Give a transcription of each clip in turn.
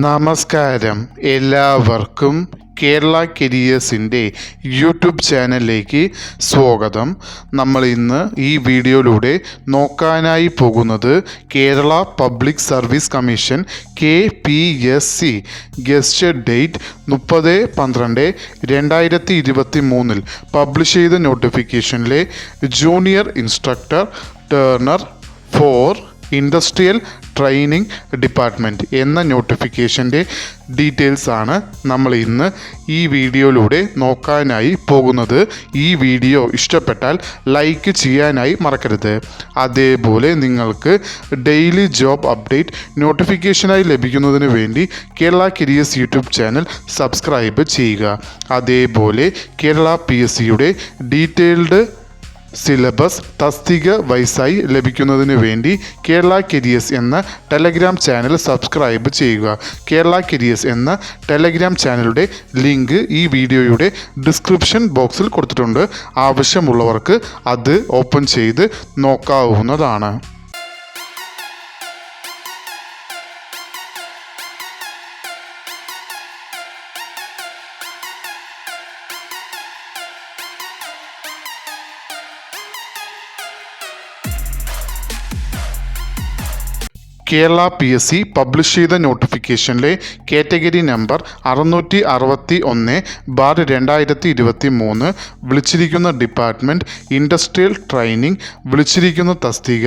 നമസ്കാരം. എല്ലാവർക്കും കേരള കരിയേഴ്സിൻ്റെ യൂട്യൂബ് ചാനലിലേക്ക് സ്വാഗതം. നമ്മൾ ഇന്ന് ഈ വീഡിയോയിലൂടെ നോക്കാനായി പോകുന്നത് Kerala public service commission KPSC gazetted date 30/12/2023 publish ചെയ്ത നോട്ടിഫിക്കേഷനിലെ junior instructor turner for industrial training department എന്ന നോട്ടിഫിക്കേഷൻ്റെ ഡീറ്റെയിൽസ് ആണ് നമ്മൾ ഇന്ന് ഈ വീഡിയോയിലൂടെ നോക്കാനായി പോകുന്നത്. ഈ വീഡിയോ ഇഷ്ടപ്പെട്ടാൽ ലൈക്ക് ചെയ്യാനായി മറക്കരുത്. അതേപോലെ നിങ്ങൾക്ക് ഡെയിലി ജോബ് അപ്ഡേറ്റ് നോട്ടിഫിക്കേഷനായി ലഭിക്കുന്നതിന് വേണ്ടി Kerala careers YouTube channel subscribe ചെയ്യുക. അതേപോലെ കേരള PSCയുടെ ഡീറ്റെയിൽഡ് സിലബസ് തസ്തിക വൈസായി ലഭിക്കുന്നതിന് വേണ്ടി കേരള കരിയേഴ്സ് എന്ന ടെലഗ്രാം ചാനൽ സബ്സ്ക്രൈബ് ചെയ്യുക. കേരള കരിയേഴ്സ് എന്ന ടെലഗ്രാം ചാനലിൻ്റെ ലിങ്ക് ഈ വീഡിയോയുടെ ഡിസ്ക്രിപ്ഷൻ ബോക്സിൽ കൊടുത്തിട്ടുണ്ട്. ആവശ്യമുള്ളവർക്ക് അത് ഓപ്പൺ ചെയ്ത് നോക്കാവുന്നതാണ്. കേരള PSC പബ്ലിഷ് ചെയ്ത നോട്ടിഫിക്കേഷനിലെ കാറ്റഗറി നമ്പർ 661/2023 വിളിച്ചിരിക്കുന്ന ഡിപ്പാർട്ട്മെൻറ്റ് ഇൻഡസ്ട്രിയൽ ട്രെയിനിങ്, വിളിച്ചിരിക്കുന്ന തസ്തിക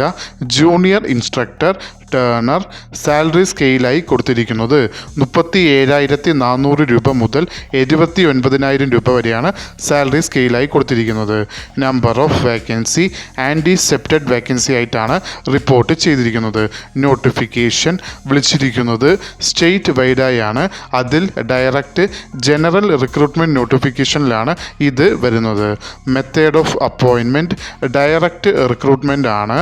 ജൂനിയർ ഇൻസ്ട്രക്ടർ ടേണർ. സാലറി സ്കെയിലായി കൊടുത്തിരിക്കുന്നത് 37,400 രൂപ മുതൽ 79,000 രൂപ വരെയാണ് സാലറി സ്കെയിലായി കൊടുത്തിരിക്കുന്നത്. നമ്പർ ഓഫ് വേക്കൻസി ആൻറ്റിസെപ്റ്റഡ് വേക്കൻസി ആയിട്ടാണ് റിപ്പോർട്ട് ചെയ്തിരിക്കുന്നത്. നോട്ടിഫിക്കേഷൻ വിളിച്ചിരിക്കുന്നത് സ്റ്റേറ്റ് വൈഡായാണ്. അതിൽ ഡയറക്റ്റ് ജനറൽ റിക്രൂട്ട്മെൻറ്റ് നോട്ടിഫിക്കേഷനിലാണ് ഇത് വരുന്നത്. Method of appointment direct recruitment ആണ്.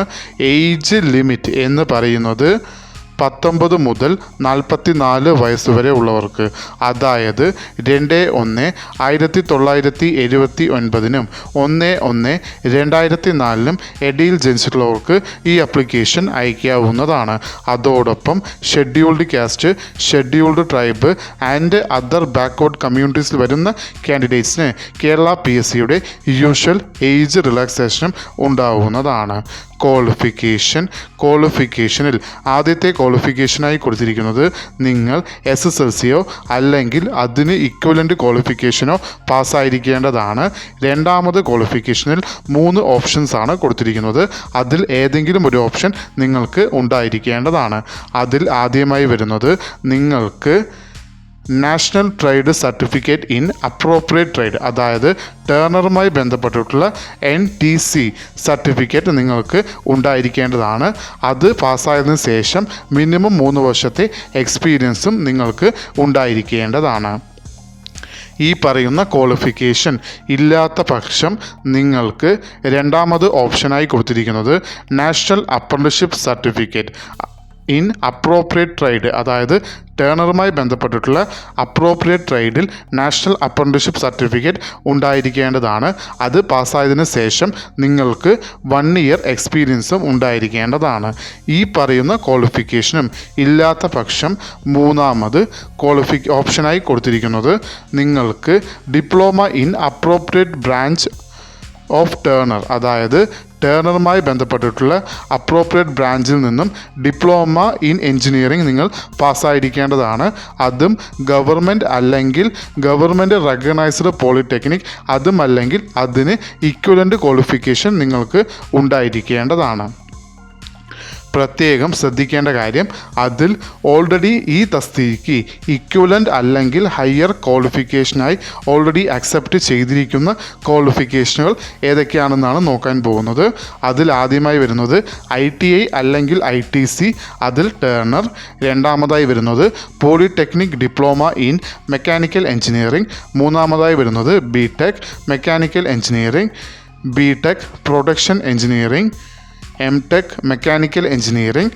ഏജ് ലിമിറ്റ് എന്ന് പറയുന്നത് 19 മുതൽ 44 വയസ്സ് വരെ ഉള്ളവർക്ക്, അതായത് 2/1/1979 1/1/2004 ഇടയിൽ ജനിച്ചിട്ടുള്ളവർക്ക് ഈ ആപ്ലിക്കേഷൻ അയക്കാവുന്നതാണ്. അതോടൊപ്പം scheduled caste, scheduled tribe and other backward കമ്മ്യൂണിറ്റീസിൽ വരുന്ന കാൻഡിഡേറ്റ്സിന് കേരള PSCയുടെ യൂഷ്വൽ ഏജ് റിലാക്സേഷനും ഉണ്ടാവുന്നതാണ്. ക്വാളിഫിക്കേഷനിൽ ആദ്യത്തെ ക്വാളിഫിക്കേഷനായി കൊടുത്തിരിക്കുന്നത് നിങ്ങൾ SSLCയോ അല്ലെങ്കിൽ അതിന് ഇക്വലൻ്റ് ക്വാളിഫിക്കേഷനോ പാസ്സായിരിക്കേണ്ടതാണ്. രണ്ടാമത് ക്വാളിഫിക്കേഷനിൽ 3 ഓപ്ഷൻസ് ആണ് കൊടുത്തിരിക്കുന്നത്. അതിൽ ഏതെങ്കിലും ഒരു ഓപ്ഷൻ നിങ്ങൾക്ക് ഉണ്ടായിരിക്കേണ്ടതാണ്. അതിൽ ആദ്യമായി വരുന്നത് നിങ്ങൾക്ക് national trade certificate in appropriate trade, അതായത് ടേണറുമായി ബന്ധപ്പെട്ടിട്ടുള്ള NTC സർട്ടിഫിക്കറ്റ് നിങ്ങൾക്ക് ഉണ്ടായിരിക്കേണ്ടതാണ്. അത് പാസ്സായതിനു ശേഷം മിനിമം 3 വർഷത്തെ എക്സ്പീരിയൻസും നിങ്ങൾക്ക് ഉണ്ടായിരിക്കേണ്ടതാണ്. ഈ പറയുന്ന ക്വാളിഫിക്കേഷൻ ഇല്ലാത്ത പക്ഷം നിങ്ങൾക്ക് രണ്ടാമത് ഓപ്ഷനായി കൊടുത്തിരിക്കുന്നത് national apprenticeship certificate in appropriate trade, അതായത് ടേണറുമായി ബന്ധപ്പെട്ടിട്ടുള്ള അപ്രോപ്രിയേറ്റ് ട്രേഡിൽ നാഷണൽ അപ്രന്റീസ്ഷിപ്പ് സർട്ടിഫിക്കറ്റ് ഉണ്ടായിരിക്കേണ്ടതാണ്. അത് പാസ്സായതിനു ശേഷം നിങ്ങൾക്ക് 1 ഇയർ എക്സ്പീരിയൻസും ഉണ്ടായിരിക്കേണ്ടതാണ്. ഈ പറയുന്ന ക്വാളിഫിക്കേഷനും ഇല്ലാത്ത പക്ഷം മൂന്നാമത് ഓപ്ഷനായി കൊടുത്തിരിക്കുന്നത് നിങ്ങൾക്ക് diploma in appropriate branch of turner, അതായത് ടേണറുമായി ബന്ധപ്പെട്ടിട്ടുള്ള അപ്രോപ്രിയേറ്റ് ബ്രാഞ്ചിൽ നിന്നും ഡിപ്ലോമ ഇൻ എഞ്ചിനീയറിംഗ് നിങ്ങൾ പാസ്സായിരിക്കേണ്ടതാണ്. അതും ഗവൺമെൻറ് അല്ലെങ്കിൽ ഗവൺമെൻറ് റെക്കഗ്നൈസ്ഡ് പോളിടെക്നിക്, അതും അല്ലെങ്കിൽ അതിന് ഇക്വലൻ്റ് ക്വാളിഫിക്കേഷൻ നിങ്ങൾക്ക് ഉണ്ടായിരിക്കേണ്ടതാണ്. പ്രത്യേകം ശ്രദ്ധിക്കേണ്ട കാര്യം, അതിൽ ഓൾറെഡി ഈ തസ്തികയ്ക്ക് ഇക്വലൻ്റ് അല്ലെങ്കിൽ ഹയർ ക്വാളിഫിക്കേഷനായി ഓൾറെഡി അക്സെപ്റ്റ് ചെയ്തിരിക്കുന്ന ക്വാളിഫിക്കേഷനുകൾ ഏതൊക്കെയാണെന്നാണ് നോക്കാൻ പോകുന്നത്. അതിൽ ആദ്യമായി വരുന്നത് ITI അല്ലെങ്കിൽ ITC, അതിൽ ടേണർ. രണ്ടാമതായി വരുന്നത് polytechnic diploma in mechanical engineering. മൂന്നാമതായി വരുന്നത് BTech mechanical engineering, BTech production engineering, MTech mechanical engineering,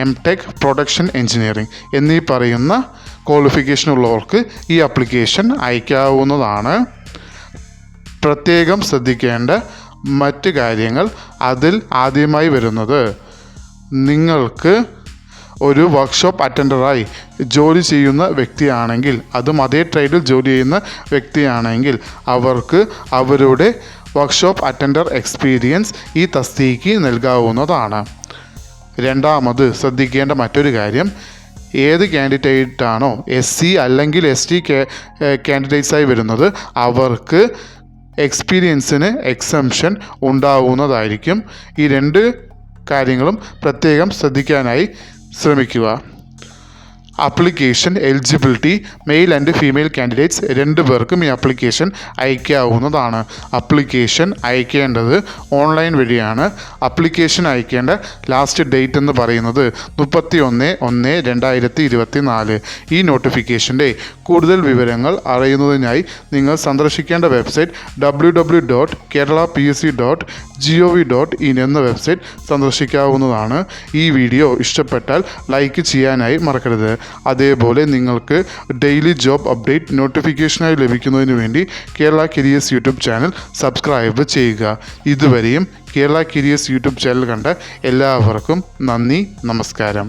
MTech production engineering എന്നീ പറയുന്ന ക്വാളിഫിക്കേഷനുള്ളവർക്ക് ഈ ആപ്ലിക്കേഷൻ അയക്കാവുന്നതാണ്. പ്രത്യേകം ശ്രദ്ധിക്കേണ്ട മറ്റ് കാര്യങ്ങൾ, അതിൽ ആദ്യമായി വരുന്നത് നിങ്ങൾക്ക് ഒരു വർക്ക്ഷോപ്പ് അറ്റൻഡറായി ജോലി ചെയ്യുന്ന വ്യക്തിയാണെങ്കിൽ, അതും അതേ ട്രേഡിൽ ജോലി ചെയ്യുന്ന വ്യക്തിയാണെങ്കിൽ അവർക്ക് അവരുടെ വർക്ക്ഷോപ്പ് അറ്റൻഡർ എക്സ്പീരിയൻസ് ഈ തസ്തികയ്ക്ക് നൽകാവുന്നതാണ്. രണ്ടാമത് ശ്രദ്ധിക്കേണ്ട മറ്റൊരു കാര്യം, ഏത് കാൻഡിഡേറ്റാണോ SC അല്ലെങ്കിൽ ST കാൻഡിഡേറ്റ്സായി വരുന്നത് അവർക്ക് എക്സ്പീരിയൻസിന് എക്സംഷൻ ഉണ്ടാവുന്നതായിരിക്കും. ഈ രണ്ട് കാര്യങ്ങളും പ്രത്യേകം ശ്രദ്ധിക്കാനായി ശ്രമിക്കുക. Application eligibility, male and female candidates രണ്ടു പേർക്കും ഈ ആപ്ലിക്കേഷൻ അയക്കാവുന്നതാണ്. ആപ്ലിക്കേഷൻ അയക്കേണ്ടത് ഓൺലൈൻ വഴിയാണ്. ആപ്ലിക്കേഷൻ അയക്കേണ്ട ലാസ്റ്റ് ഡേറ്റ് എന്ന് പറയുന്നത് 31/1/2024. ഈ നോട്ടിഫിക്കേഷൻ്റെ കൂടുതൽ വിവരങ്ങൾ അറിയുന്നതിനായി നിങ്ങൾ സന്ദർശിക്കേണ്ട വെബ്സൈറ്റ് www.keralapsc.gov.in എന്ന വെബ്സൈറ്റ് സന്ദർശിക്കാവുന്നതാണ്. ഈ വീഡിയോ ഇഷ്ടപ്പെട്ടാൽ ലൈക്ക് ചെയ്യാനായി മറക്കരുത്. അതേപോലെ നിങ്ങൾക്ക് ഡെയിലി ജോബ് അപ്ഡേറ്റ് നോട്ടിഫിക്കേഷനായി ലഭിക്കുന്നതിന് വേണ്ടി Kerala careers YouTube channel subscribe ചെയ്യുക. ഇതുവരെയും കേരള കരിയേഴ്സ് യൂട്യൂബ് ചാനൽ കണ്ട എല്ലാവർക്കും നന്ദി, നമസ്കാരം.